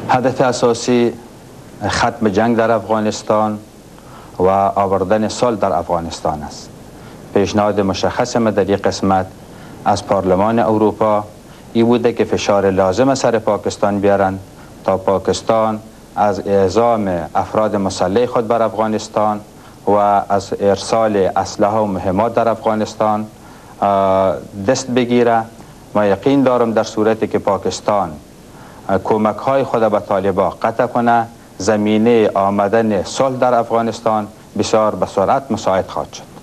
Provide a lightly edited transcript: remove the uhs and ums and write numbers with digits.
هدف اساسی ختم جنگ در افغانستان و آوردن صلح در افغانستان است. پیشنهاد مشخص ما در یک قسمت از پارلمان اروپا ای بوده که فشار لازم سر پاکستان بیارن تا پاکستان از اعزام افراد مسلح خود بر افغانستان و از ارسال اسلحه و مهمات در افغانستان دست بگیره. ما یقین دارم در صورتی که پاکستان کمک های خود به طالبان قطع کنه، زمینه آمدن صلح در افغانستان بسیار به سرعت مساعد خواهد شد.